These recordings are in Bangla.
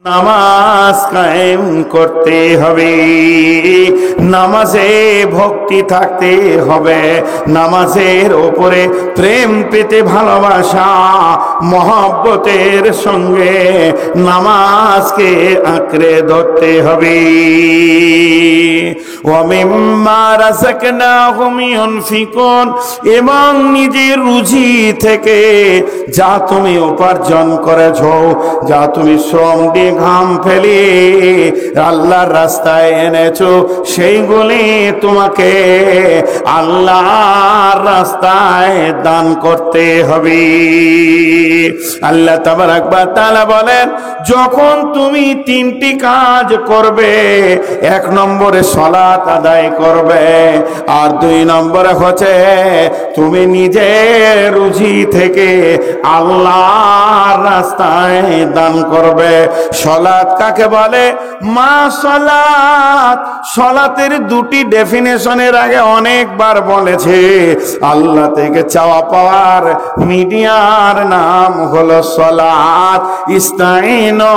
নামাজ কায়েম করতে হবে, নামাজে ভক্তি থাকতে হবে, নামাজের ওপরে প্রেম পেতে ভালোবাসা মহব্বতের সঙ্গে নামাজকে আঁকড়ে ধরতে হবে। ওয়ামিম্মা রাযাকনাহুম ইউনফিকুন, এবং নিজের রুজি থেকে যা তুমি উপার্জন করেছো, যা তুমি শ্রম দিয়ে ঘাম ফেলে আল্লাহর রাস্তায় এনেছো, সেইগুলি তোমাকে আল্লাহর রাস্তায় দান করতে হবে। আল্লাহ তাবারক ওয়া তাআলা বলেন, যখন তুমি তিনটি কাজ করবে, এক নম্বরে সালাত আদায় করবে, আর দুই নম্বরে হচ্ছে তুমি নিজের রুজি থেকে আল্লাহর রাস্তায় দান করবে। সালাত কাকে বলে? মা সালাত। সালাতের দুটি ডেফিনেশনের আগে অনেকবার বলেছে, আল্লাহ থেকে চাওয়া পাওয়ার মিডিয়ার নাম হলো সালাত। ইস্তাইনু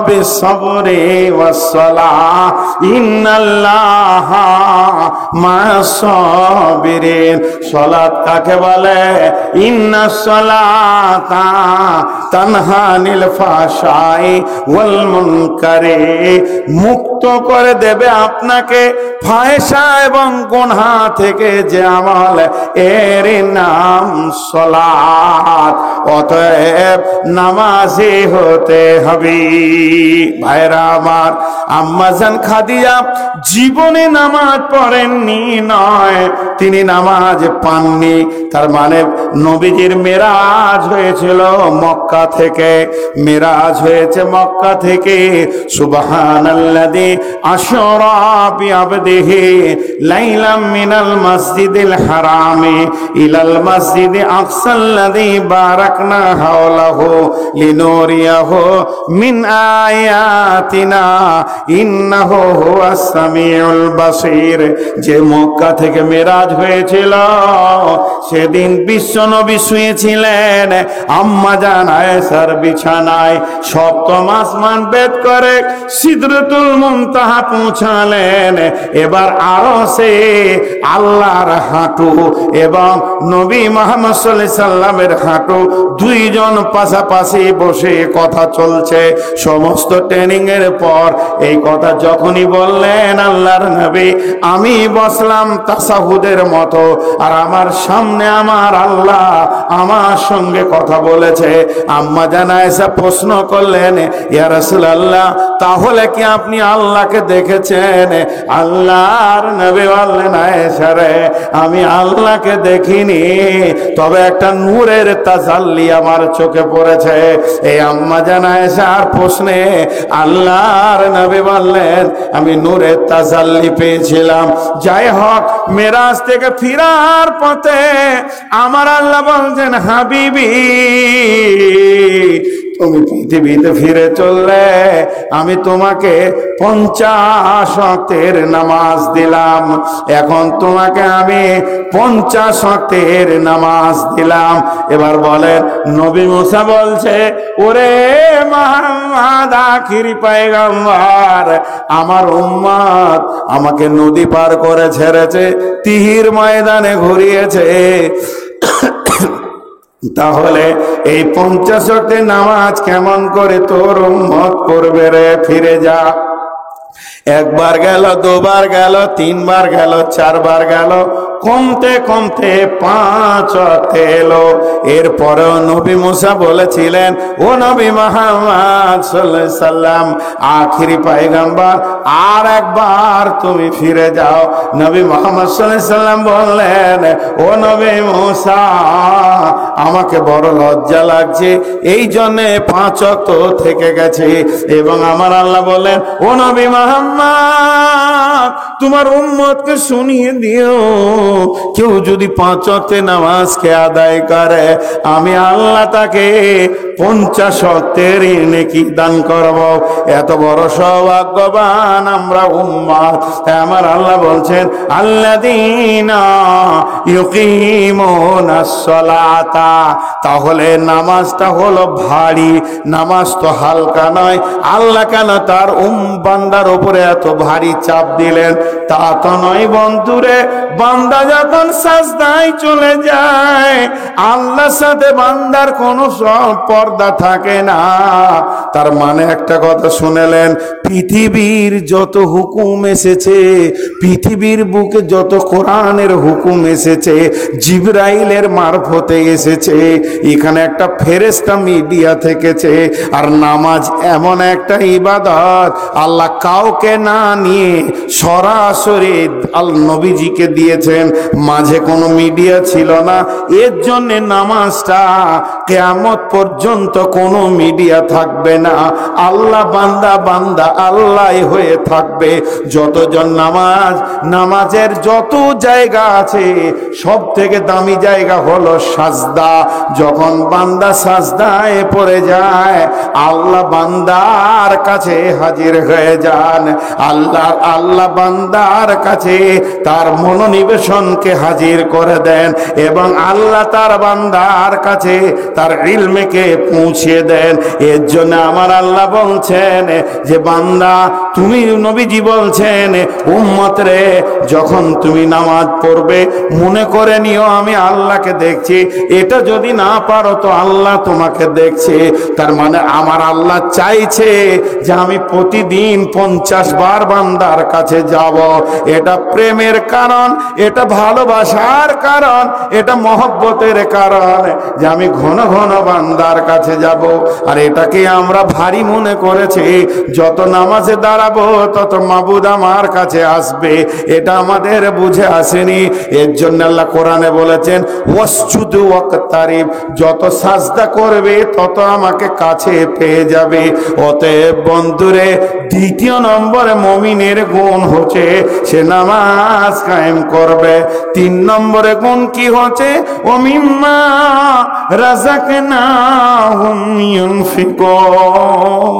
বিস-সাবরি ওয়াস-সালাহ, ইন্নাল্লাহা মা'আস-সাবিরিন। সালাত কাকে বলে? ইন্নাস সালাতা তানহা আনিল ফাহশাই ওয়াল মুনকারি, মুক্ত করে দেবে আপনাকে ফাহিশা এবং গুনাহ থেকে যে আমল, এর নাম সালাত। অতএব নামাজি হতে হবে। ভাইরা আমার, আম্মাজান খাদিজা জীবনে নামাজ পড়েননি নয়, তিনি নামাজ পাননি। তার মানে নবীজির মেরাজ হয়েছিল মক্কা থেকে, মেরাজ হয়েছে মক্কা থেকে। সুবহানাল্লাযী আশরা বিআবদিহি লাইলাম মিনাল মাসজিদিল হারামি ইলাল মাসজিদি আকসাল্লাযী বারাকনা হাওলাহু লিনুরিয়াহু মিন আয়াতিনা ইন্নাহু হুয়াস সামিউল বাসীর। যে মক্কা থেকে মেরাজ হয়েছিল, সেদিন বিশ্বনবী শুয়েছিলেন আম্মাজান আয়েশার বিছানায়। সপ্তম আসমান ভেদ করে সিদরাতুল মুনতাহা পৌঁছালেন। এবার আরশে আল্লাহর হাঁটু এবং নবী মুহাম্মদ সাল্লাল্লাহু আলাইহি সাল্লামের হাঁটু, দুইজন পাশাপাশি বসে কথা চলছে। সমস্ত ট্রেনিং এর পর এই কথা যখনই বললেন আল্লাহর নবী, আমি বসলাম তাসাহুদের মতো, আর আমার সামনে আমার আল্লাহ আমার সঙ্গে কথা বলেছে। আম্মা জান আয়েশা প্রশ্ন করলেন, ইয়া রাসূলুল্লাহ, তাহলে কি আপনি আল্লাহকে দেখেছেন? আল্লাহর নবী বললেন, আয়েশা রে, আমি আল্লাহকে দেখিনি, তবে একটা নূরের তাজাল্লি আমার চোখে পড়েছে। এই আম্মা জান আয়েশার প্রশ্নে আল্লাহর নবী বললেন, আমি নূরের তাজাল্লি পেয়েছিলাম। যাই হোক, মেরাজ থেকে ফিরার পথে আমার আল্লাহ বলছেন, হাবিবি, তুমি পৃথিবীতে ফিরে চললে আমি তোমাকে 50 ওয়াক্তের নামাজ দিলাম। এখন তোমাকে আমি 50 ওয়াক্তের নামাজ দিলাম। এবার বলেন, নবী মুসা বলছে, ওরে মুহাম্মদ আখিরি পয়গম্বর, আমার উম্মত আমাকে নদী পার করে ছেড়েছে, তিহির ময়দানে ঘুরিয়েছে। তাহলে এই 50 ওয়াক্তের নামাজ কেমন করে তোর উম্মত করবে রে? ফিরে যা। একবার গেল, দুবার গেল, তিনবার গেল, চারবার গেল, কমতে কমতে 5 ওয়াক্ত এলো। এরপরেও নবী মুসা বলেছিলেন, ও নবী মুহাম্মদ সাল্লাল্লাহু আলাইহি সাল্লাম, আখিরি পয়গম্বর, আর একবার তুমি ফিরে যাও। নবী মুহাম্মদ সাল্লাল্লাহু আলাইহি সাল্লাম বললেন, ও নবী মুসা, আমাকে বড় লজ্জা লাগছে, এই জন্যে 5 ওয়াক্ত থেকে গেছে। এবং আমার আল্লাহ বললেন, ও নবী মুহাম্মদ, তোমার উম্মতকে শুনিয়ে দিও কেউ যদি 5 ওয়াক্তে নামাজকে আদায় করে আমি আল্লাহ তাকে 50 ওয়াক্তের নেকি দান করব। এত বড় সৌভাগ্যবান আমরা উম্মত। তাই আমার আল্লাহ বলছেন আল্লাযীনা ইউকিমুনাস সালাতা। তাহলে নামাজটা হলো ভারী, নামাজ তো হালকা নয়। আল্লাহ কেন তার বান্দার উপরে এত ভারী চাপ দিলেন? তা তো নয় বন্ধুরে। বান্দা যখন সাজদায় চলে যায় আল্লাহর সাথে বান্দার কোনো পর্দা থাকে না। তার মানে একটা কথা শুনেলেন, পৃথিবীর যত হুকুম এসেছে, পৃথিবীর বুকে যত কোরআনের হুকুম এসেছে জিবরাইলের মারফতে এসেছে। এখানে একটা ফেরেশতা মিডিয়া থেকেছে। আর নামাজ এমন একটা ইবাদত আল্লাহ কাউকে না নিয়ে সরাসরি নবীজিকে দিয়েছেন, মাঝে কোনো মিডিয়া ছিল না। এর জন্য নামাজটা কিয়ামত পর্যন্ত কোনো মিডিয়া থাকবে না। আল্লাহ বান্দা বান্দা আল্লাহ হয়ে থাকবে। যতজন নামাজের যত জায়গা আছে সব থেকে দামি জায়গা হলো সাজদা। যখন বান্দা সাজদায় পড়ে যায় আল্লাহ বান্দার কাছে হাজির হয়ে যান। আল্লাহ বান্দার কাছে তার মনোনিবেশনকে হাজির করে দেন এবং আল্লাহ তার বান্দার কাছে তার ইলমকে পৌঁছে দেন। এর জন্য আমার আল্লাহ বলছেন যে বান্দা তুমি, নবীজি বলছেন উম্মত রে, যখন তুমি নামাজ পড়বে মনে করে নিও আমি আল্লাহকে দেখছি। এটা যদি না পারো তো আল্লাহ তোমাকে দেখছে। তার মানে আমার আল্লাহ চাইছে যে আমি প্রতিদিন 50 বার বান্দার কাছে যাব। এটা প্রেমের কারণ, এটা ভালোবাসার কারণ, এটা মহব্বতের কারণ যে আমি ঘন ঘন বান্দার কাছে যাব। আর এটাকে আমরা ভারী মনে করেছি, যত নামাজে দাঁড়াবো তত মাবুদ আমার কাছে আসবে। এটা আমাদের বুঝে আসেনি। এর জন্য আল্লাহ কোরআনে বলেছেন ওয়াসজুদু ওয়াকতারিব, যত সাজদা করবে তত আমাকে কাছে পেয়ে যাবে। অতএব বন্ধুরে, দ্বিতীয় নম্বরে মুমিনের গুণ হচ্ছে সে নামাজ কায়েম করবে। 3 নম্বরে গুণ কি হচ্ছে? ও মিম্মা রাযাকনাহুম ইউনফিকুন,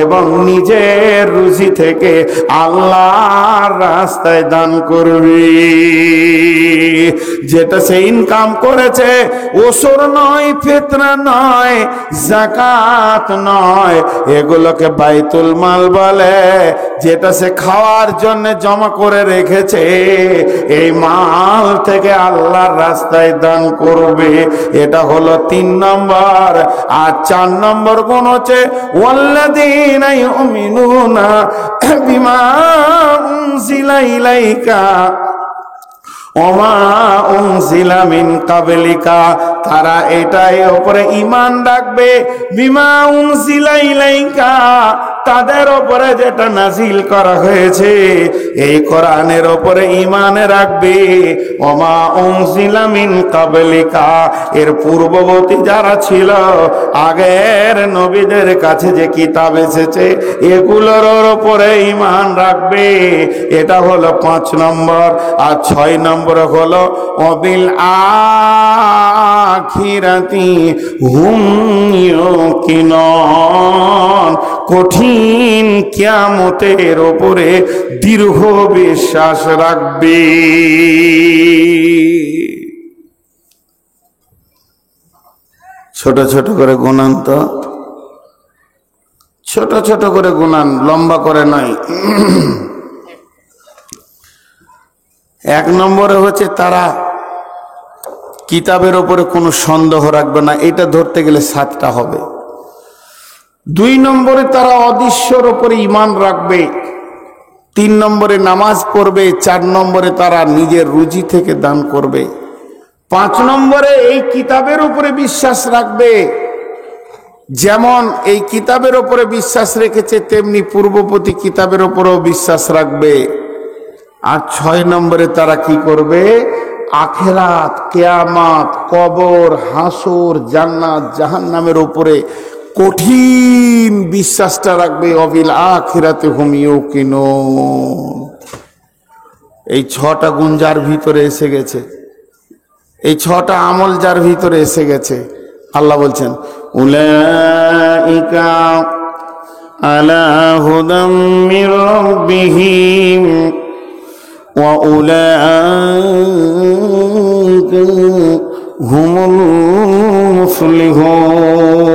এবং নিজের রুজি থেকে আল্লাহর রাস্তায় দান করবে। যেটা সে ইনকাম করেছে ওসর নয়, ফিতরা নয়, যাকাত নয়, এগুলোকে বাইতুল মাল বলে। যেটা সে খাওয়ার জন্য জমা করে রেখেছে এই মাল থেকে আল্লাহর রাস্তায় দান করবে। এটা হলো 3 নম্বর। আর 4 নম্বর গুণ হচ্ছে ওয়াল্লাযীনা ইউমিনুনা বিমা উনজিলা ইলাইকা ওমা উনজিলা মিন কাবলিকা, তারা এটার উপরে ঈমান রাখবে। বিমা উনজিলা ইলাইকা, তাদের উপরে যেটা নাজিল করা হয়েছে এই কোরআনের উপরে ঈমান রাখবে। ওমা উনজিলা মিন কাবলিকা, এর পূর্ববর্তী যারা ছিল আগের নবীদের কাছে যে কিতাব এসেছে এগুলোর উপরে ঈমান রাখবে। এটা হলো 5 নম্বর। আর 6 নম্বর হলো ওয়াবিল আখিরাতি হুম ইউকিনুন, কঠিন কিয়ামতের উপরে দৃঢ় বিশ্বাস রাখবে। ছোট ছোট করে গুনান, তো ছোট ছোট করে গুনান, লম্বা করে নয়। 1 নম্বরে হচ্ছে তারা কিতাবের উপরে কোনো সন্দেহ রাখবে না, এটা ধরতে গেলে 7টা হবে। 2 নম্বরে তারা অদৃশ্যর উপরে ঈমান রাখবে। 3 নম্বরে নামাজ পড়বে। 4 নম্বরে তারা নিজের রুজি থেকে দান করবে। 5 নম্বরে এই কিতাবের উপরে বিশ্বাস রাখবে। যেমন এই কিতাবের উপরে বিশ্বাস রেখেছে তেমনি পূর্ববর্তী কিতাবের উপরেও বিশ্বাস রাখবে। আর 6 নম্বরে তারা কি করবে? আখিরাত, কিয়ামত, কবর, হাসর, জান্নাত, জাহান্নামের উপরে কঠিন বিশ্বাসটা রাখবে। অবিল আখিরাতে হুম ইউকিনুন। এই 6টা গুণ যার ভিতরে এসে গেছে, এই 6টা আমল যার ভিতরে এসে গেছে, আল্লাহ বলছেন উলাইকা আলা হুদাম মির রাব্বিহিম ওয়া উলাইকা হুমুল মুফলিহুন।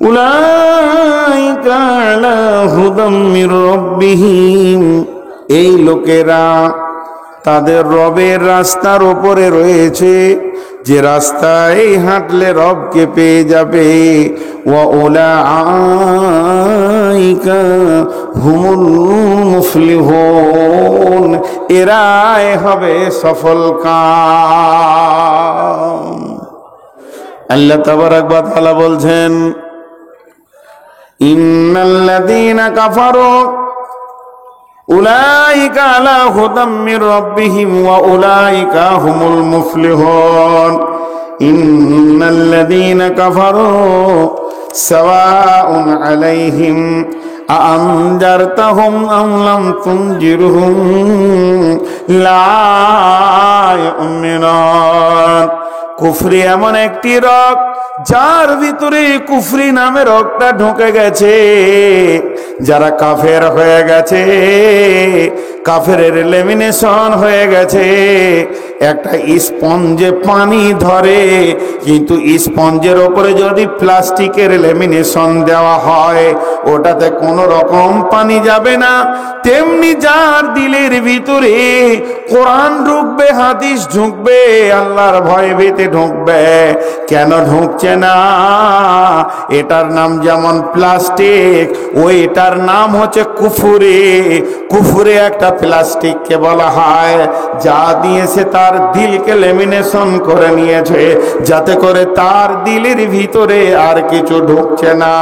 উলাইকা আলা হুদাম মির রাব্বিহিম, এই লোকেরা তাদের রবের রাস্তার উপরে রয়েছে, যে রাস্তায় হাঁটলে রবকে পেয়ে যাবে। ওয়া উলাইকা হুমুল মুফলিহুন, এরাই হবে সফল কাম। আল্লাহ তাবারাক ওয়া তাআলা বলছেন ইন্নাল্লাযীনা কাফারু উলাইকা আলা হুদাম মির রাব্বিহিম ওয়া উলাইকা হুমুল মুফলিহুন। ইন্নাল্লাযীনা কাফারু সাওয়াউন আলাইহিম আনজারতাহুম আম লাম তুনজিরহুম লা ইউমিনুন। কুফরি এমন একটি রোগ যার ভিতরে কুফরি নামে রোগটা ঢুকে গেছে। যারা কাফের হয়ে গেছে, কাফেরের লেমিনেশন হয়ে গেছে। একটা স্পঞ্জে পানি ধরে, কিন্তু স্পঞ্জের ওপরে যদি প্লাস্টিকের লেমিনেশন দেওয়া হয় ওটাতে কোনো রকম পানি যাবে না। তেমনি যার দিলের ভিতরে কোরআন ঢুকবে, হাদিস ঢুকবে, আল্লাহর ভয় ভীতি ঢুকবে, কেন ঢুকছে না? এটার নাম যেমন প্লাস্টিক, ওইটার নাম হচ্ছে কুফুরি। কুফুরি একটা প্লাস্টিককে বলা হয় যা দিয়েছে তার দিলকে লেমিনেশন করে নিয়েছে, যাতে করে তার দিলের ভিতরে আর কিছু ঢুকছে না।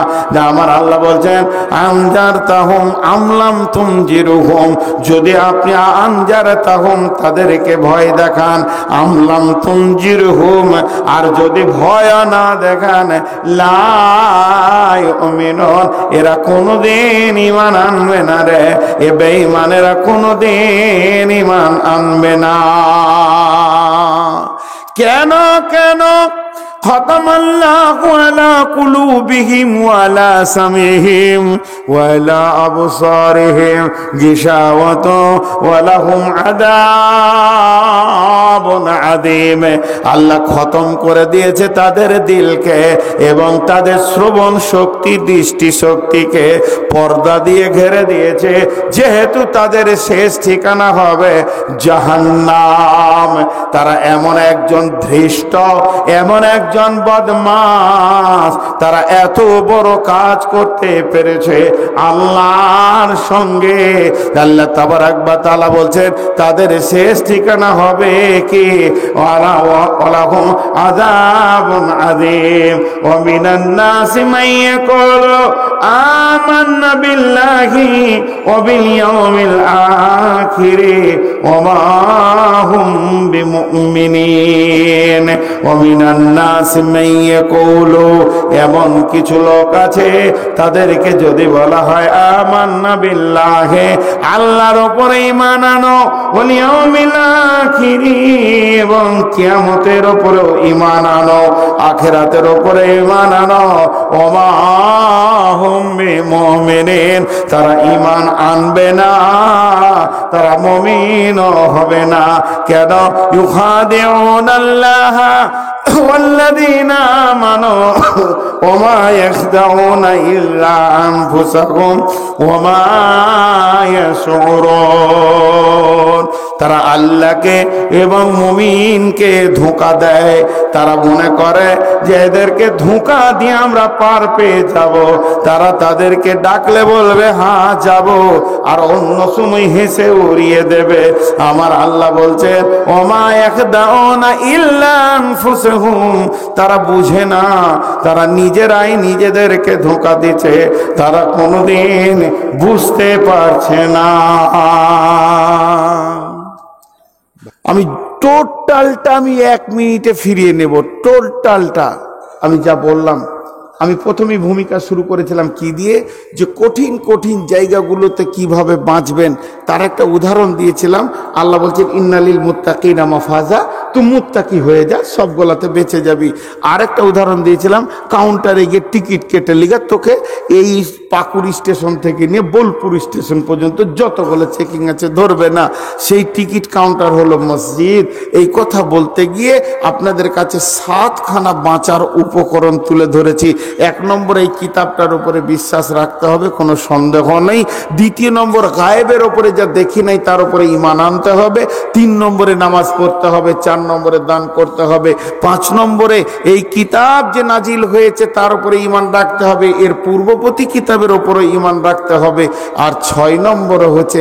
আমার আল্লাহ বলছেন আনজার তাহুম আমলাম তুনজিরুহুম, যদি আপনি আনজার তাহুম তাদেরকে ভয় দেখান, আমলাম তুনজিরুহুম আর যদি ভয় না দেখান, লা ইউমিনুন, এরা কোনোদিন ঈমান আনবে না রে। এ বেঈমানেরা কোনোদিন ঈমান আনবে না। কেন কেন? খতামাল্লাহু আলা কুলুবিহিম ওয়া আলা সামিহিম ওয়া আলা আবসারিহিম গিশাওয়াতু ওয়া লাহুম আযাবুন আযীম। আল্লাহ খতম করে দিয়েছে তাদের দিলকে এবং তাদের শ্রবণ শক্তি, দৃষ্টি শক্তিকে পর্দা দিয়ে ঘিরে দিয়েছে, যেহেতু তাদের শেষ ঠিকানা হবে জাহান্নাম। তারা এমন একজন ধৃষ্ট, এমন একজন বদমাশ, তারা এত বড় কাজ করতে পেরেছে আল্লাহর সঙ্গে। আল্লাহ তাবারাক ওয়া তাআলা বলছেন তাদের শেষ ঠিকানা হবে কি? ওয়ালাহুম আযাবুন আযীম। ওয়া মিনান নাসি মান ইয়াকুলু আমান্না বিল্লাহি ওয়া বিল ইয়াউমিল আখির ওয়া মা হুম বিমুমিনিন। ওয়া মিনান নাসি মান ইয়াকুলু, এমন কিছু লোক আছে তাদেরকে যদি বলা হয় আমান্না বিল্লাহি, আল্লাহর উপরে ঈমান আনো, ওয়াল ইয়াউমিল আখির, এবং কিয়ামতের উপরে ঈমান আনো, আখিরাতের উপরে ঈমান আনো, ওয়া মা হুম বিমুমিনিন, তারা ঈমান আনবে না, তারা মুমিনও হবে না। কেন? ইউখাদিউনাল্লাহ ওয়াল্লাযীনা আমানু ওয়া মা ইয়াখদাউনা ইল্লা আনফুসাহুম ওয়া মা ইয়াশউরুন। তারা আল্লাহকে এবং মুমিনকে ধোঁকা দেয়। তারা মনে করে যে এদেরকে ধোঁকা দিয়ে আমরা পার পেয়ে যাব। তারা তাদেরকে ডাকলে বলবে হ্যাঁ যাব, আর অন্য সময় হেসে উড়িয়ে দেবে। আমার আল্লাহ বলছেন ওমা ইয়াখদাউনা ইল্লা আনফুসাহুম, তারা বুঝে না, তারা নিজেরাই নিজেদেরকে ধোঁকা দিচ্ছে, তারা কোনোদিন বুঝতে পারছে না। আমি টোটালটা আমি 1 মিনিটে ফিরিয়ে নেব। টোটালটা আমি যা বললাম আমি প্রথমেই ভূমিকা শুরু করেছিলাম কি দিয়ে, যে কঠিন কঠিন জায়গাগুলোতে কিভাবে বাঁচবেন তার একটা উদাহরণ দিয়েছিলাম। আল্লাহ বলছেন ইন্নালিল মুত্তাকিনা মাফাজা, তুই মুত্তাকি হয়ে যা, সবগুলাতে বেঁচে যাবি। আর একটা উদাহরণ দিয়েছিলাম, কাউন্টারে গিয়ে টিকিট কেটে লিগা তোকে এই পাকুড় স্টেশন থেকে নিয়ে বোলপুর স্টেশন পর্যন্ত যতগুলো চেকিং আছে ধরবে না, সেই টিকিট কাউন্টার হলো মসজিদ। এই কথা বলতে গিয়ে আপনাদের কাছে 7খানা বাঁচার উপকরণ তুলে ধরেছি। 1 নম্বর, এই কিতাবটার উপরে বিশ্বাস রাখতে হবে, কোনো সন্দেহ নেই। 2 নম্বর, গায়েবের ওপরে যা দেখি নাই তার উপরে ঈমান আনতে হবে। 3 নম্বরে নামাজ পড়তে হবে। 4 নম্বরে দান করতে হবে। 5 নম্বরে এই কিতাব যে নাজিল হয়েছে তার উপরে ঈমান রাখতে হবে, এর পূর্ববর্তী কিতাবের উপরে ঈমান রাখতে হবে। আর 6 নম্বরে হচ্ছে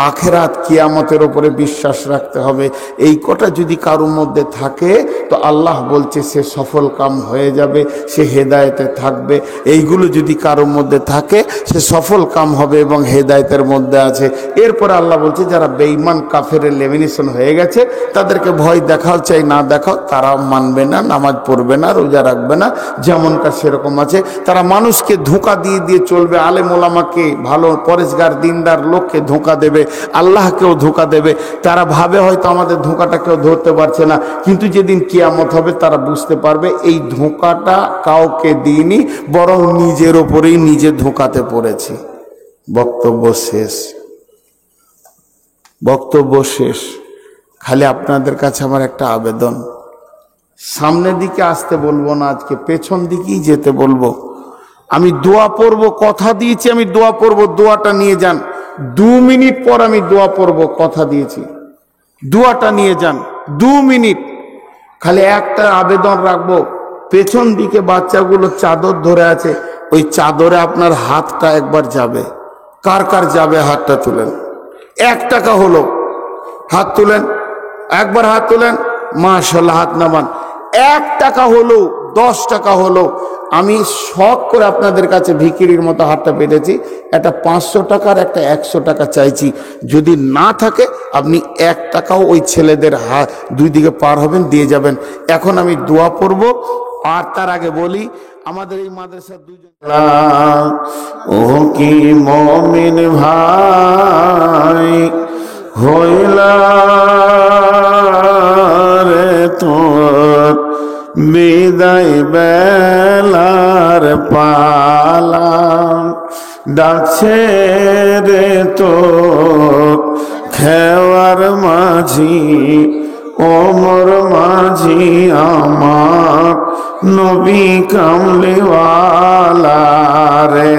আখিরাত কিয়ামতের উপরে বিশ্বাস রাখতে হবে। এই কটা যদি কারোর মধ্যে থাকে তো আল্লাহ বলছে সে সফল কাম হয়ে যাবে, সে হেদায়েতে থাকবে। এইগুলো যদি কারোর মধ্যে থাকে সে সফল কাম হবে এবং হেদায়েতের মধ্যে আছে। এরপরে আল্লাহ বলছে যারা বেঈমান কাফেরের লেমিনেশন হয়ে গেছে তাদেরকে ভয় দেখাও চাই না দেখাও, তারা মানবে না, নামাজ পড়বে না, রোজা রাখবে না, যেমনটা সেরকম আছে। তারা মানুষকে ধোঁকা দিয়ে দিয়ে চলবে, আলেম ওলামাকে, ভালো পরেশগার দিনদার লোককে ধোঁকা দেবে, আল্লাহকেও ধোঁকা দেবে। তারা ভাবে হয়তো আমাদের ধোঁকাটা কেউ ধরতে পারছে না, কিন্তু যেদিন কিয়ামত হবে তারা বুঝতে পারবে এই ধোঁকাটা কাউকে দিইনি, বরং নিজের ওপরেই নিজে ধোঁকাতে পড়েছি। বক্তব্য শেষ, বক্তব্য শেষ। খালি আপনাদের কাছে আমার একটা আবেদন, সামনের দিকে আসতে বলবো না, আজকে পেছন দিকেই যেতে বলবো। আমি দোয়া পড়ব, কথা দিয়েছি আমি দোয়া পড়ব, দোয়াটা নিয়ে যান। 2 মিনিট পর আমি দোয়া পড়ব, কথা দিয়েছি, দোয়াটা নিয়ে যান 2 মিনিট। খালি একটা আবেদন রাখবো, পেছন দিকে বাচ্চাগুলো চাদর ধরে আছে, ওই চাদরে আপনার হাতটা একবার যাবে। কার কার যাবে হাতটা তুলেন। 1 টাকা হলো, হাত তুলেন, একবার হাত তুলেন, মাশাআল্লাহ, হাত নামান। 1 টাকা হলো, 10 টাকা হলো, আমি শখ করে আপনাদের কাছে ভিখিরির মতো হাতটা পেতেছি। একটা 500 টাকার একটা 100 টাকা চাইছি, যদি না থাকে আপনি 1 টাকাও ওই ছেলেদের হাত 2 দিকে পার হবেন দিয়ে যাবেন। এখন আমি দোয়া পড়ব, আর তার আগে বলি আমাদের এই মাদ্রাসার 2 জন ও কি মুমিন ভাই হইলা রে তোর বিদায় বেলার পালা, ডাকছে রে তোর খেওয়ার মাঝি, ওমর মাঝি আমার নবী কামলিওয়ালা রে।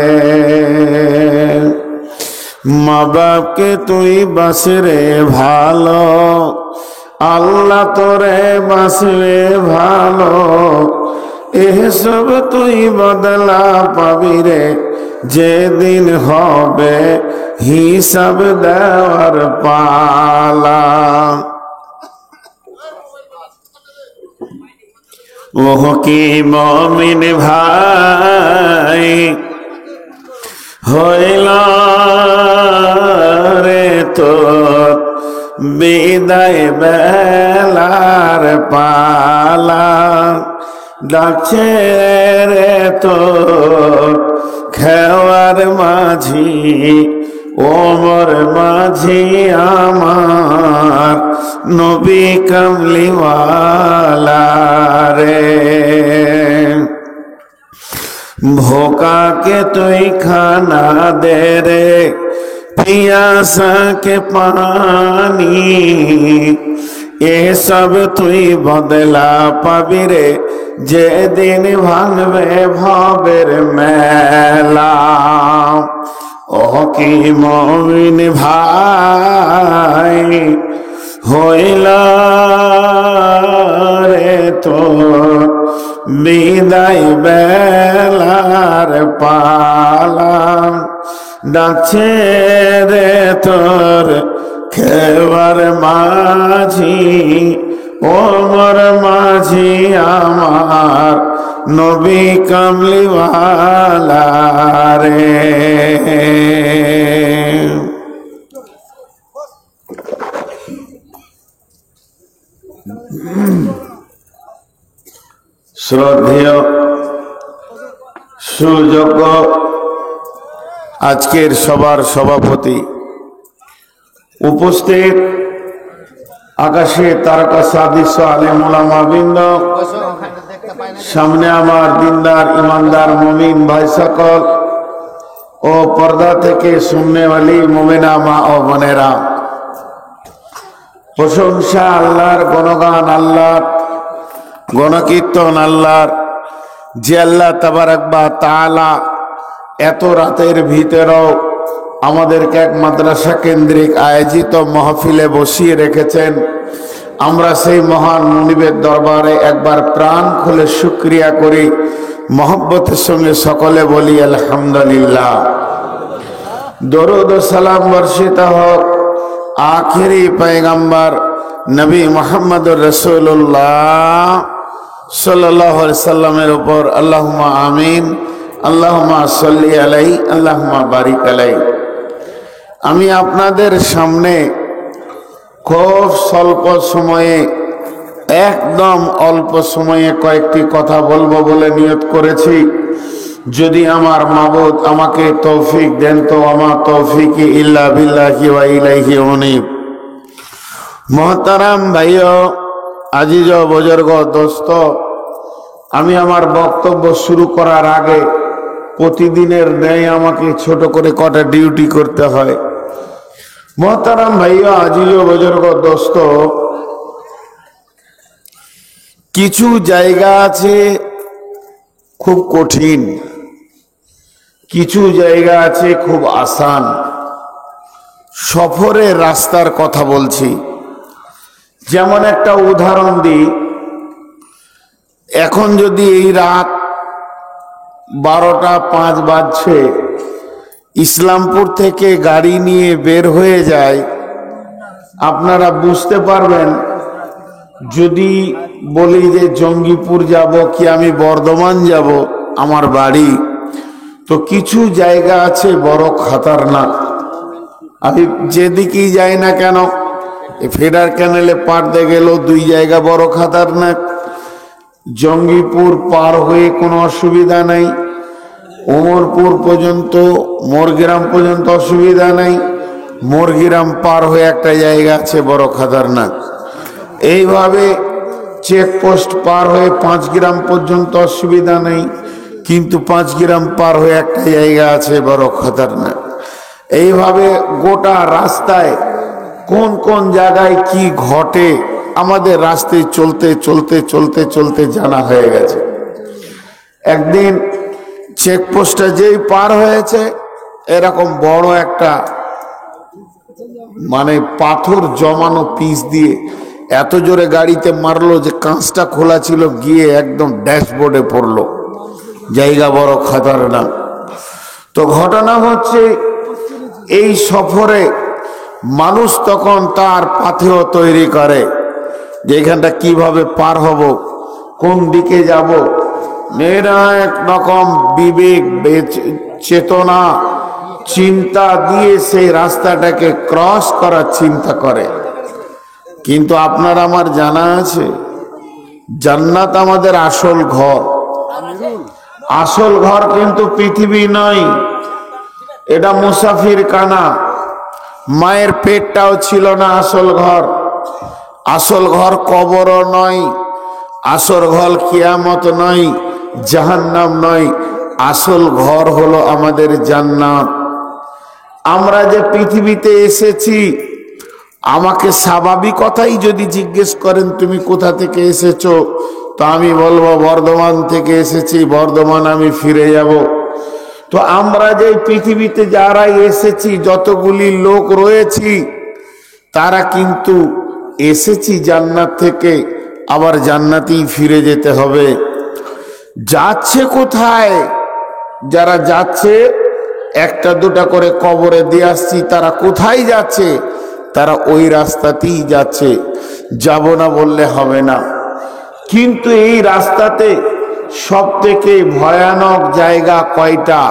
মা বাপকে তুই বাসরে ভালো, আল্লাহ তোরে বাসরে ভালো, এসব তুই বদলা পাবি রে যেদিন হবে হিসাব দেওয়ার পালা। ওহ কি মুমিন ভাই হইল রে তোর বিদায় বেলার পালা, ডাকছে রে তোর খেওয়ার মাঝি, ওমর মাঝি আমার নবী কামলিওয়ালা রে। ভোকাকে তুই খানা দে রে, পিয়াসা के पानी, এসব তুই বদলা পাবি রে যেদিন ভাঙবে ভবের মেলা। ও কি মুমিন ভাই হইল রে তোর বিদায় বেলার পালা, ডাকছে রে তোর খেওয়ার মাঝি, ওমর মাঝি আমার নবী কামলিওয়ালা রে। শ্রদ্ধেয় সুযোগ্য আজকের সবার সভাপতি, উপস্থিত আকাশে তারকা সাদৃশ্য আলেম ওলামা বৃন্দ, সামনে আমার দিনদার ইমানদার মুমিন ভাই সকল ও পর্দা থেকে শুননেওয়ালি মুমিনা মা ও বোনেরা, প্রশংসা আল্লাহর, গণগান আল্লাহর, গণকীর্তন আল্লাহর, যে আল্লাহ তাবারাক ওয়া তাআলা এত রাতের ভিতরেও আমাদেরকে এক মাদ্রাসা কেন্দ্রিক আয়োজিত মাহফিলে বসিয়ে রেখেছেন। আমরা সেই মহান মুনিবের দরবারে একবার প্রাণ খুলে শুকরিয়া করি, মহব্বতের সঙ্গে সকলে বলি আলহামদুলিল্লাহ। দরুদ ও সালাম বর্ষিত হোক আখেরি পয়গম্বর নবী মুহাম্মদুর রাসূলুল্লাহ সাল্লাল্লাহু আলাইহি সাল্লামের উপর। আল্লাহুম্মা আমিন, আল্লাহুম্মা সাল্লি আলাইহি, আল্লাহুম্মা বারিক আলাইহি। আমি আপনাদের সামনে খুব স্বল্প সময়ে, একদম অল্প সময়ে কয়েকটি কথা বলবো বলে নিয়ত করেছি। যদি আমার মাবুদ আমাকে তৌফিক দেন তো আমার তৌফিকি ইল্লা বিল্লাহি ওয়া ইলাইহি উনীব। মুহতারাম ভাইও, আজিজ ও বুজুর্গ দোস্ত, আমি আমার বক্তব্য শুরু করার আগে প্রতিদিনের ন্যায় আমাকে ছোট করে কটা ডিউটি করতে হয়। মুহতারাম ভাইও, আজিজ ও বুজুর্গ দোস্ত, কিছু জায়গা আছে খুব কঠিন, কিছু জায়গা আছে খুব আসান। সফরের রাস্তার কথা বলছি। যেমন একটা উদাহরণ দিই, এখন যদি এই রাত 12টা 5 বাজছে, ইসলামপুর থেকে গাড়ি নিয়ে বের হয়ে যায়, আপনারা বুঝতে পারবেন। যদি বলি যে জঙ্গিপুর যাব কি আমি বর্ধমান যাব আমার বাড়ি, তো কিছু জায়গা আছে বড় খাতারনাক। আমি যেদিকেই যাই না কেন, ফেডার ক্যানেলে পারতে গেল 2 জায়গা বড় খাতারনাক। জঙ্গিপুর পার হয়ে কোনো অসুবিধা নাই, ওমরপুর পর্যন্ত, মোরগ্রাম পর্যন্ত অসুবিধা নাই, মোরগ্রাম পার হয়ে একটা জায়গা আছে বড় খাতারনাক। এইভাবে চেকপোস্ট পার হয়ে 5 গ্রাম পর্যন্ত অসুবিধা নেই, কিন্তু 5 গ্রাম পার হয়ে একটা জায়গা আছে বড় খতরনাক। এইভাবে গোটা রাস্তায় কোন কোন জায়গায় কি ঘটে আমাদের রাস্তায় চলতে চলতে চলতে চলতে জানা হয়ে গেছে। একদিন চেকপোস্টটা যেই পার হয়েছে, এরকম বড় একটা পাথর জমানো পিস দিয়ে এত জোরে গাড়িতে মারলো যে কাঁচটা খোলা ছিল, গিয়ে একদম ড্যাশবোর্ডে পড়লো। জায়গা বড় খতরনাক। তো ঘটনা হচ্ছে, এই সফরে মানুষ তখন তার পাথেয় তৈরি করে যে এখানটা কিভাবে পার হব, কোন দিকে যাব। মেয়েরা একরকম বিবেক, চেতনা, চিন্তা দিয়ে সেই রাস্তাটাকে ক্রস করার চিন্তা করে। কিন্তু আপনার আমার জানা আছে, জান্নাত আমাদের আসল ঘর। আসল ঘর কিন্তু পৃথিবী নয়, এটা মুসাফির খানা। মায়ের পেটটাও ছিল না আসল ঘর। আসল ঘর কবরও নয়, আসল ঘর কিয়ামত নয়, জাহান্নাম নয়। আসল ঘর হলো আমাদের জান্নাত। আমরা যে পৃথিবীতে এসেছি, আমাকে স্বাভাবিকতাই যদি জিজ্ঞেস করেন তুমি কোথা থেকে এসেছো, তো আমি বলবো বর্ধমান থেকে এসেছি, বর্ধমান আমি ফিরে যাব। তো আমরা যে পৃথিবীতে যারা এসেছি, যতগুলি লোক রয়েছি, তারা কিন্তু এসেছি জান্নাত থেকে, আবার জান্নাতেই ফিরে যেতে হবে। যাচ্ছে কোথায়? যারা যাচ্ছে 1টা 2টা করে কবরে দিয়ে আসছি, তারা কোথায় যাচ্ছে? তারা ওই রাস্তাতেই যাচ্ছে, যাব না বললে হবে না। কিন্তু এই রাস্তাতে সব থেকে ভয়ানক জায়গা কয়টা?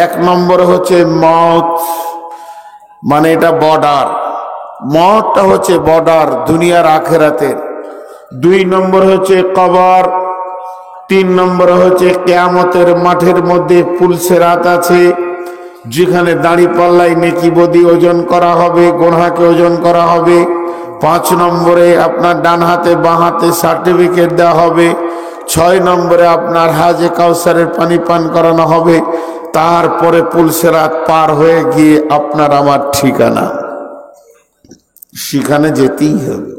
1 নম্বরে হচ্ছে মওত, এটা বর্ডার। মওতটা হচ্ছে বর্ডার দুনিয়ার আখেরাতের। 2 নম্বর হচ্ছে কবর, তিন নম্বর হচ্ছে কিয়ামতের মাঠের মধ্যে পুলসিরাত আছে, যেখানে দাঁড়িপাল্লায় নেকি বদি ওজন করা হবে, গুনাহকে ওজন করা হবে। 5 নম্বরে আপনার ডান হাতে বাঁ হাতে সার্টিফিকেট দেওয়া হবে। 6 নম্বরে আপনার হাজে কাউসারের পানি পান করানো হবে। তারপরে পুলসিরাত পার হয়ে গিয়ে আপনার আমার ঠিকানা, সেখানে যেতেই হবে।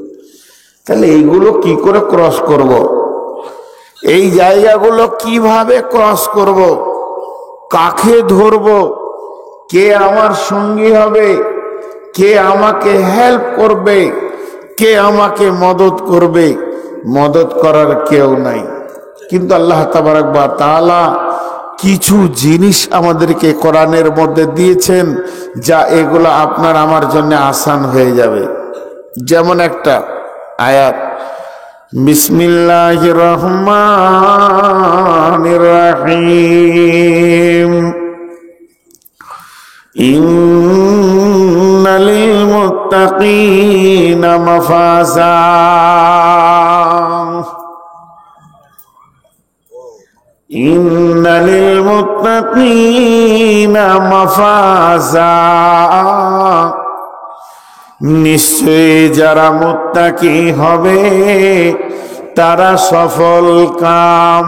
তাহলে এইগুলো কি করে ক্রস করব? এই জায়গাগুলো কিভাবে ক্রস করব? কাকে ধরব? কে আমার সঙ্গী হবে? কে আমাকে হেল্প করবে? কে আমাকে মদত করবে? মদত করার কেউ নাই। কিন্তু আল্লাহ তাবারক ওয়া তাআলা কিছু জিনিস আমাদেরকে কোরআনের মধ্যে দিয়েছেন, যা এগুলো আপনার আমার জন্য আসান হয়ে যাবে। যেমন একটা আয়াত, বিসমিল্লাহির রহমানির রহিম, ইন্নাল মুত্তাকিনা মাফাজা, ইন্নাল মুত্তাকিনা মাফাজা, নিশ্চয়ই যারা মুত্তাকি হবে তারা সফল কাম,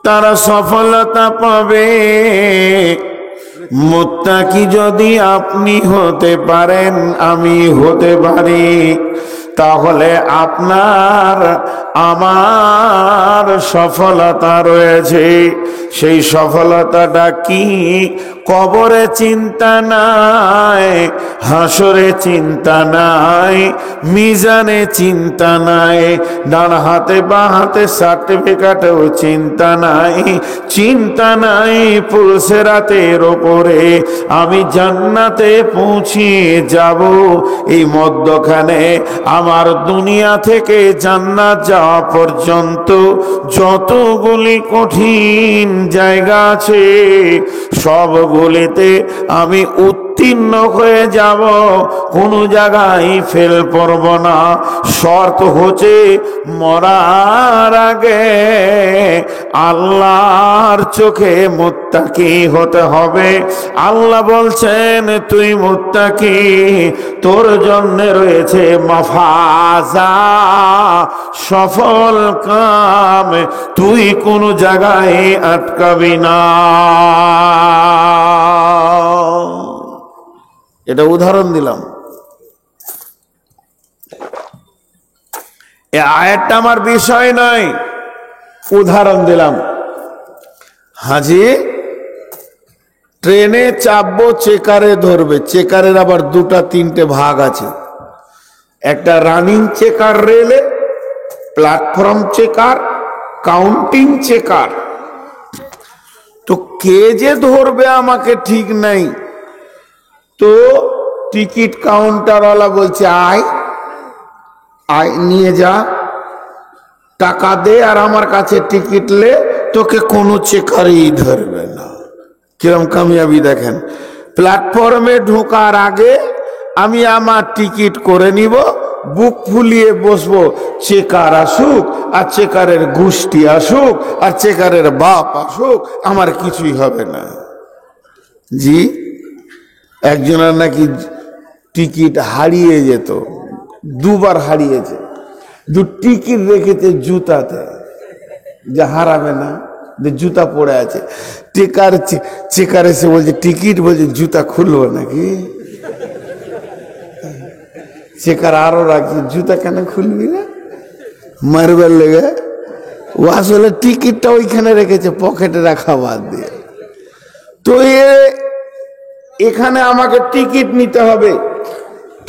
তারা সফলতা পাবে। মুত্তাকি যদি আপনি হতে পারেন, আমি হতে পারি, তাহলে আপনার আমার সফলতা রয়েছে। সেই সফলতাটা কি? কবরে চিন্তা নাই, হাসরে চিন্তা নাই, মিজানে চিন্তা নাই, ডান হাতে বাঁ হাতে সার্টিফিকেটেও চিন্তা নাই, চিন্তা নাই পুলসিরাতের ওপরে আমি জান্নাতে পৌঁছিয়ে যাব। এই মধ্যখানে আমার দুনিয়া থেকে জান্নাত যাওয়া পর্যন্ত যতগুলি কঠিন জায়গা আছে, সবগুলিতে আমি উত্তীর্ণ হয়ে যাব, কোনো জায়গায় ফেল পড়ব না। শর্ত হচ্ছে মরার আগে আল্লাহর চোখে মুত্তাকি হতে হবে। আল্লাহ বলছেন, তুই মুত্তাকি, তোর জন্য রয়েছে মাফাজা, সফল কাম, তুই কোন জায়গায় আটকাবি না। এটা উদাহরণ দিলাম। এই আয়াতটা আমার বিষয় নয়, উদাহরণ দিলাম। হাজি ট্রেনে চাপবো, চেকারে ধরবে। চেকারের আবার 2-3টে ভাগ আছে, একটা রানিং চেকার রেলে, প্ল্যাটফর্ম চেকার, কাউন্টিং চেকার। তো কে যে ধরবে আমাকে ঠিক নাই। তো টিকিট কাউন্টারওয়ালা বলছে, আয় আয়, নিয়ে যা, টাকা দে আর আমার কাছে টিকিট লে, তোকে কোনো চেকারই ধরবে না। কিরম কামিয়াবি দেখেন। প্ল্যাটফর্মে ঢোকার আগে আমি আমার টিকিট করে নিব, বুক ফুলিয়ে বসবো, চেকার আসুক আর চেকারের গোষ্ঠী আসুক আর চেকারের বাপ আসুক, আমার কিছুই হবে না। জি, একজনের নাকি টিকিট হারিয়ে যেত, 2বার হারিয়েছে, 2 টিকিট রেখেছে জুতাতে, যে হারাবে না, যে জুতা পড়ে আছে। চেকার এসে বলছে টিকিট, বলছে জুতা খুলবো নাকি? চেকার আরো রাখছে, জুতা কেন খুলবি না? মারবার লেগে। ও আসলে টিকিটটা ওইখানে রেখেছে, পকেটে রাখা বাদ দিয়ে। তো এখানে আমাকে টিকিট নিতে হবে।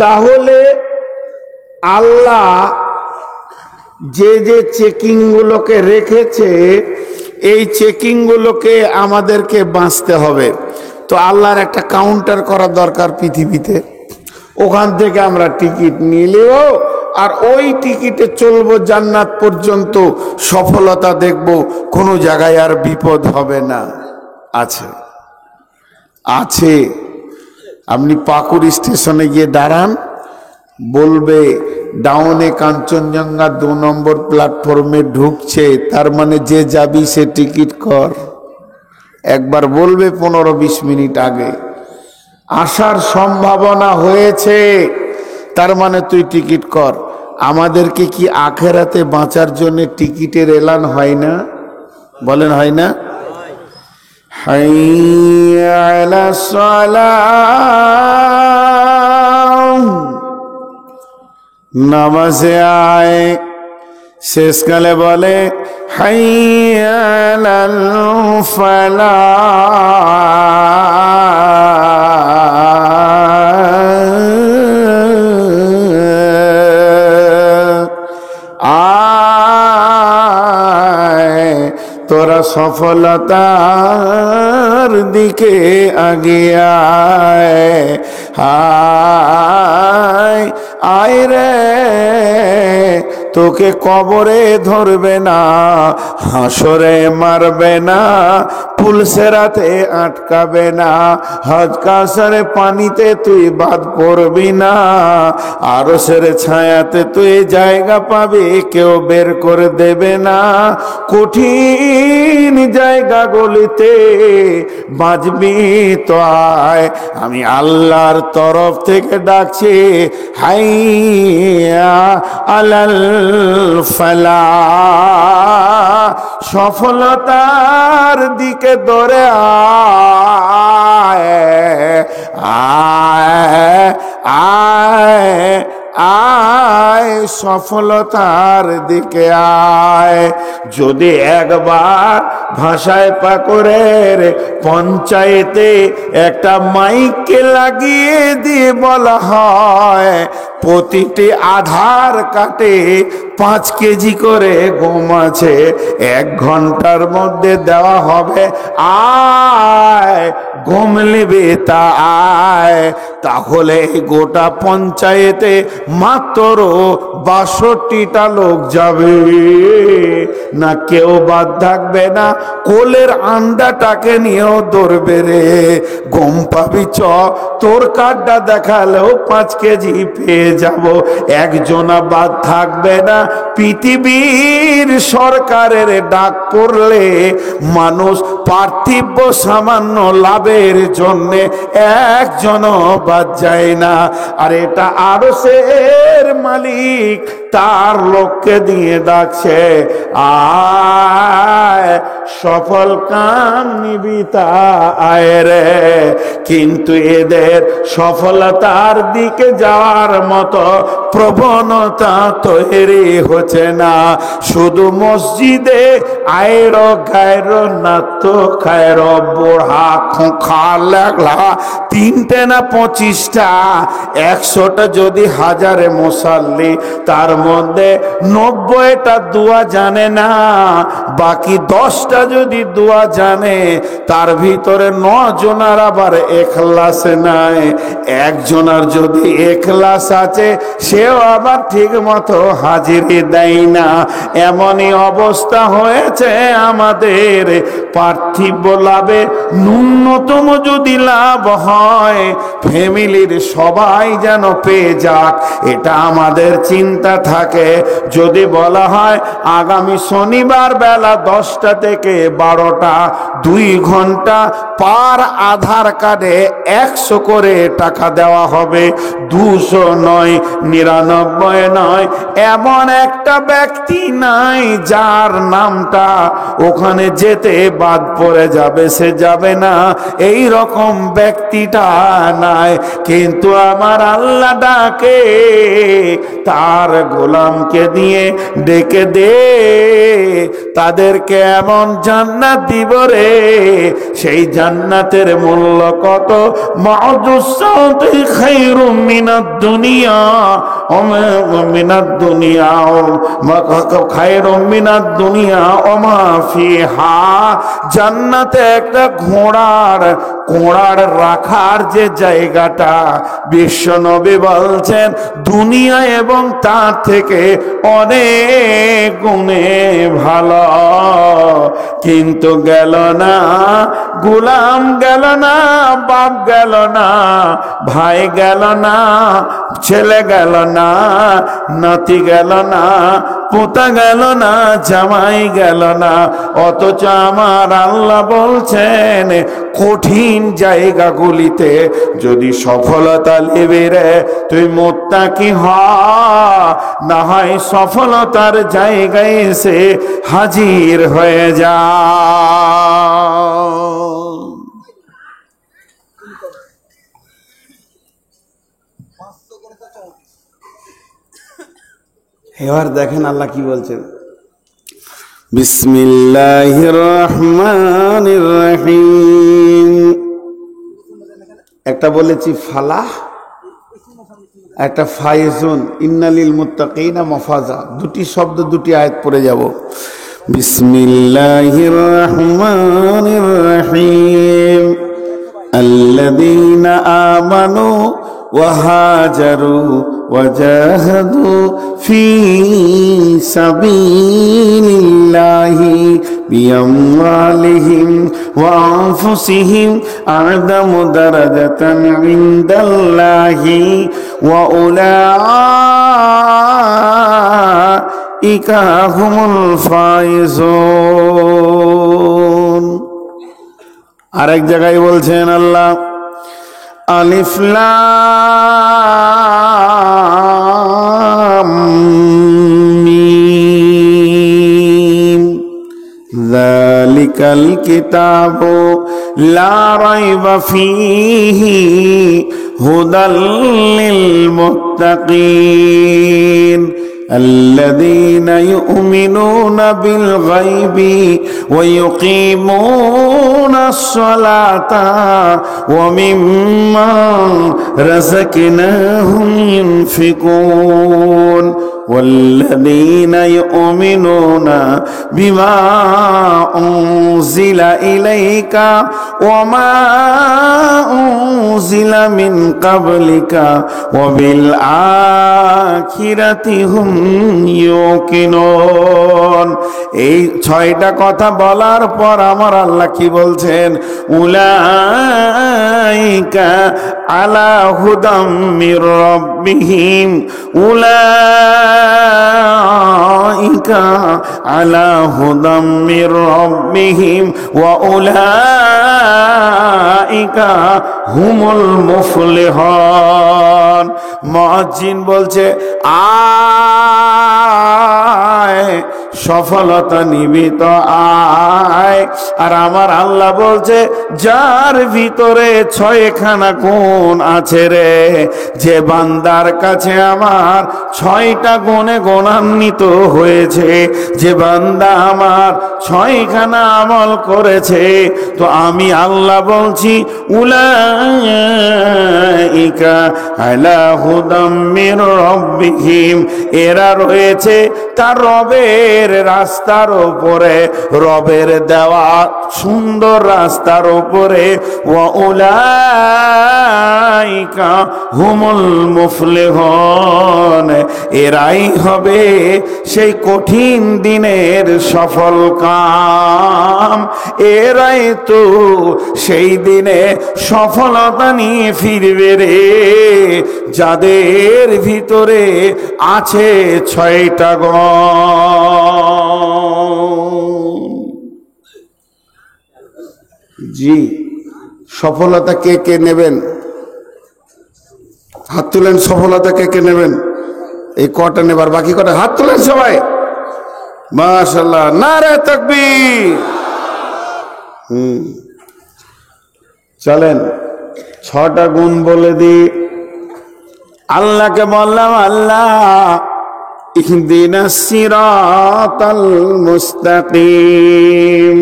তাহলে আল্লাহ যে যে চেকিং গুলোকে রেখেছে, এই চেকিং গুলোকে আমাদেরকে বাঁচতে হবে। তো আল্লাহর একটা কাউন্টার করা দরকার পৃথিবীতে, ওখান থেকে আমরা টিকিট নিলেও আর ওই টিকিটে চলবো জান্নাত পর্যন্ত, সফলতা দেখব, কোনো জায়গায় আর বিপদ হবে না। আছে আপনি পাকুড় স্টেশনে গিয়ে দাঁড়ান, বলবে ডাউনে কাঞ্চনজঙ্ঘা 2 নম্বর প্ল্যাটফর্মে ঢুকছে, তার মানে যে যাবি সে টিকিট কর। একবার বলবে 15-20 মিনিট আগে আসার সম্ভাবনা হয়েছে, তার মানে তুই টিকিট কর। আমাদেরকে কি আখেরাতে বাঁচার জন্য টিকিটের এলান হয় না? বলেন হয় না? হাইয়া আলাস সালাম, নামাজে আয়। শেষকালে বলে হাইয়া আলাল ফালাহ, আয় তোরা সফলতার দিকে আগে আয়। হায় আয় রে, তোকে কবরে ধরবে না, হাসরে মারবে না, পুলসেরাতে আটকাবে না, হজ কাউসারে পানিতে তুই বাদ পড়বি না, আরশের ছায়াতে তুই জায়গা পাবি, কেউ বের করে দেবে না। কঠিন জায়গা গলিতে বাঁচবি তো আয়, আমি আল্লাহর তরফ থেকে ডাকছি হাইয়া আলাল ফালাহ, সফলতার দিকে দৌড়ে আয় আয় আয় আয়, সফলতার দিকে আয়। যদি একবার ভাষায় পাকরের পঞ্চায়েতে একটা মাইককে লাগিয়ে দিয়ে বলা হয় প্রতিটি আধার কার্ডে 5 কেজি করে গম আছে, 1 ঘন্টার মধ্যে দেওয়া হবে, আয় গম নেবে তা আয়, তাহলে গোটা পঞ্চায়েতে মাত্র 62টা লোক যাবে না, কেউ বাদ থাকবে না। কোলের আন্ডাটাকে নিয়েও দৌড়বে রে, গম পাবি চ, তোর কার্ডটা দেখালেও 5 কেজি পেয়ে যাব, একজনা বাদ থাকবে না। পৃথিবীর সরকারের ডাক পড়লে মানুষ পার্থিব সামান্য লাভের জন্য একজনও বাদ যায় না। আর এটা আরশের মালিক তার লোককে দিয়ে ডাকছে, আয় সফল কাম নিবি তা আয় রে। কিন্তু এদের সফলতার দিকে যাওয়ার মতো প্রবণতা তৈরি হচ্ছে না। শুধু মসজিদে আয়ের গায়ের নাত্য খায়ের বুড়া খোঁখা লাগলা 3টে না 25টা, 100টা যদি হাজারে মুসাল্লি, তার মধ্যে 90টা দোয়া জানে না, বাকি 10টা যদি দোয়া জানে, তার ভিতরে 9 জনার আবার এখলাস নাই। একজনার যদি এখলাস আছে, সেও আবার ঠিক মতো হাজিরি দেয় না। এমনই অবস্থা হয়েছে আমাদের। পার্থিব লাভে ন্যূনতম যদি লাভ হয়, ফ্যামিলির সবাই যেন পেয়ে যাক, এটা আমাদের চিন্তা থাকে। যদি বলা হয় আগামী শনিবার বেলা 10টা থেকে 12টা 2 ঘন্টা পার আধার কার্ডে 100 করে টাকা দেওয়া হবে, 200 নয়, 99 নয়, এমন একটা ব্যক্তি নাই যার নামটা ওখানে যেতে বাদ পড়ে যাবে, সে যাবে না, এই রকম ব্যক্তিটা নাই। কিন্তু আমার আল্লাহ ডাকে তার গোলামকে দিয়ে ডেকে দে, তাদেরকে এমন জান্নাত দিব রে, সেই জান্নাতের মূল্য কত? মাউদুসাউতি খায়রুম মিনাদ দুনিয়া মিনাদ দুনিয়া খায়রুম মিনাদ দুনিয়া ওয়া মা ফিহা। জান্নাতে একটা ঘোড়ার কোড়ার রাখার যে জায়গাটা বিশ্বনবী বলছেন দুনিয়া এবং তার থেকে অনেক গুণে ভালো। কিন্তু গেল না, গোলাম গেল না, বাপ গেল না, ভাই গেল না, ছেলে গেল না, নাতি গেল না, পোতা গেল না, জামাই গেল না, অথচ আমার আল্লাহ বলছেন কঠিন জায়গাগুলিতে যদি সফলতা নেবে রে তুই মুত্তাকি হ, না হয় সফলতার জায়গায় এসে হাজির হয়ে যা। এবার দেখেন আল্লাহ কি বলছেন, বিসমিল্লাহির রহমানির রহিম। একটা বলেছি ফালাহ, একটা ফাইজুন, ইন্নালিল মুত্তাকিনা মাফাজা, দুটি শব্দ দুটি আয়াত পড়ে যাব। বিসমিল্লাহির রহমানির রহিম। আল্লাযীনা আমানু وهاجروا وجاهدوا في سبيل الله بأموالهم وأنفسهم أعظم درجة عند الله وأولئك هم الفائزون। আরেক জায়গায় বলছেন আল্লাহ, আলিফ লাম মিম যালিকাল কিতাবু লা রাইবা ফীহি হুদাল লিল মুত্তাকিন الذين يؤمنون بالغيب ويقيمون الصلاة ومما رزقناهم ينفقون والذين يؤمنون بما أنزل إليك وما أنزل من قبلك وبالآخرة هم ইউকিনুন। এই ছয়টা কথা বলার পর আমার আল্লাহ কি বলছেন, উলাইকা আলা হুদাম মির রাব্বিহিম, উলাইকা আলা হুদাম মির রাব্বিহিম ওয়া উলাইকা হুমুল মুফলিহুন। মুয়াজ্জিন বলছে আয় সফলতা নিবি তো আয়, আর আমার আল্লাহ বলছে যার ভিতরে ছয়খানা গুণ আছে রে, যে বান্দার কাছে আমার ছয়টা গুণে গুণান্বিত হয়েছে, যে বান্দা আমার ছয়খানা আমল করেছে, তো আমি আল্লাহ বলছি উলাইকা আলা হুদাম মির রাব্বিহিম, এরা রয়েছে তার রবের রাস্তার উপরে, রবের দেওয়া সুন্দর রাস্তার উপরে, ওয়া উলাইকা হুমুল মুফলিহুন, এরাই হবে সেই কঠিন দিনের সফল কাম, এরাই তো সেই দিনে সফলতা নিয়ে ফিরবে রে, যাদের ভিতরে আছে ছয়টা গুণ। জি, সফলতা কে কে নেবেন? হাত তুলেন। সফলতা কে কে নেবেন? এই কটা নেবার, বাকি কটা হাত তুলেন সবাই। মাশাআল্লাহ, নারে তাকবীর। চলেন ছটা গুণ বলে দি। আল্লাহকে বললাম, আল্লাহ ইহদিনাস সিরাতাল মুস্তাকিম,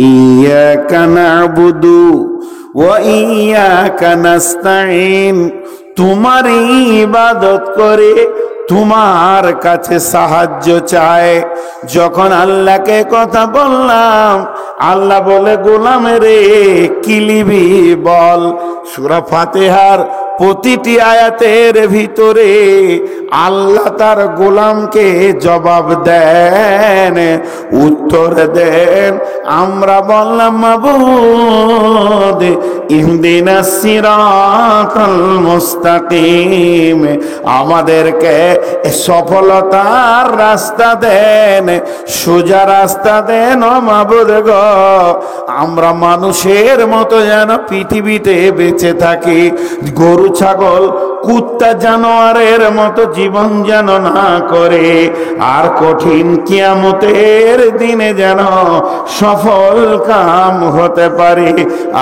ইয়াকা না'বুদু ওয়া ইয়াকা নাস্তাঈন, তোমার ইবাদত করে তোমার কাছে সাহায্য চায়। যখন আল্লাহকে কথা বললাম, আল্লাহ বলে গোলাম রে কি লিবি বল। সূরা ফাতিহার প্রতিটি আয়াতের ভিতরে আল্লাহ তার গোলামকে জবাব দেন, উত্তর দেন। আমরা বললাম মাবুদ ইহদিনাস সিরাতাল মুস্তাকিম, আমাদেরকে সফলতার রাস্তা দেন, সোজা রাস্তা দেন ও মাবুদ গো। আমরা মানুষের মতো যেন পৃথিবীতে বেঁচে থাকি, গরু ছাগল কুত্তা জানোয়ারের মতো জীবন যেন না করে, আর কঠিন কিয়ামতের দিনে যেন সফল কাম হতে পারে।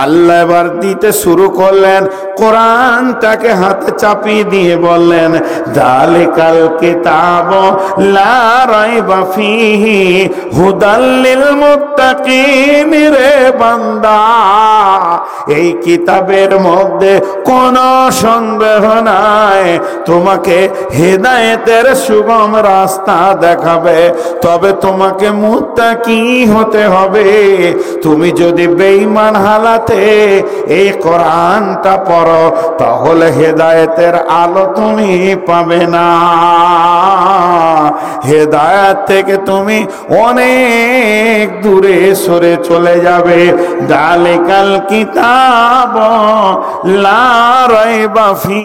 আল্লাহ এবার দিতে শুরু করলেন, কোরআনটাকে হাতে চাপিয়ে দিয়ে বললেন যালিকাল কিতাব লা রাইবা ফিহি হুদাল লিল মুত্তাকিন। রে বান্দা, এই কিতাবের মধ্যে কোনো সন্দেহ নাই, তোমাকে হেদায়েতের সুগম রাস্তা দেখাবে। তবে তোমাকে মুত্তাকি হতে হবে। তুমি যদি বেঈমান হালাতে এই কোরআনটা পড়ো, তাহলে হেদায়েতের আলো তুমি পাবে না, হেদায়েত থেকে তুমি অনেক দূরে সরে চলে যাবে। যালিকাল কিতাব লা রাইবা ফি।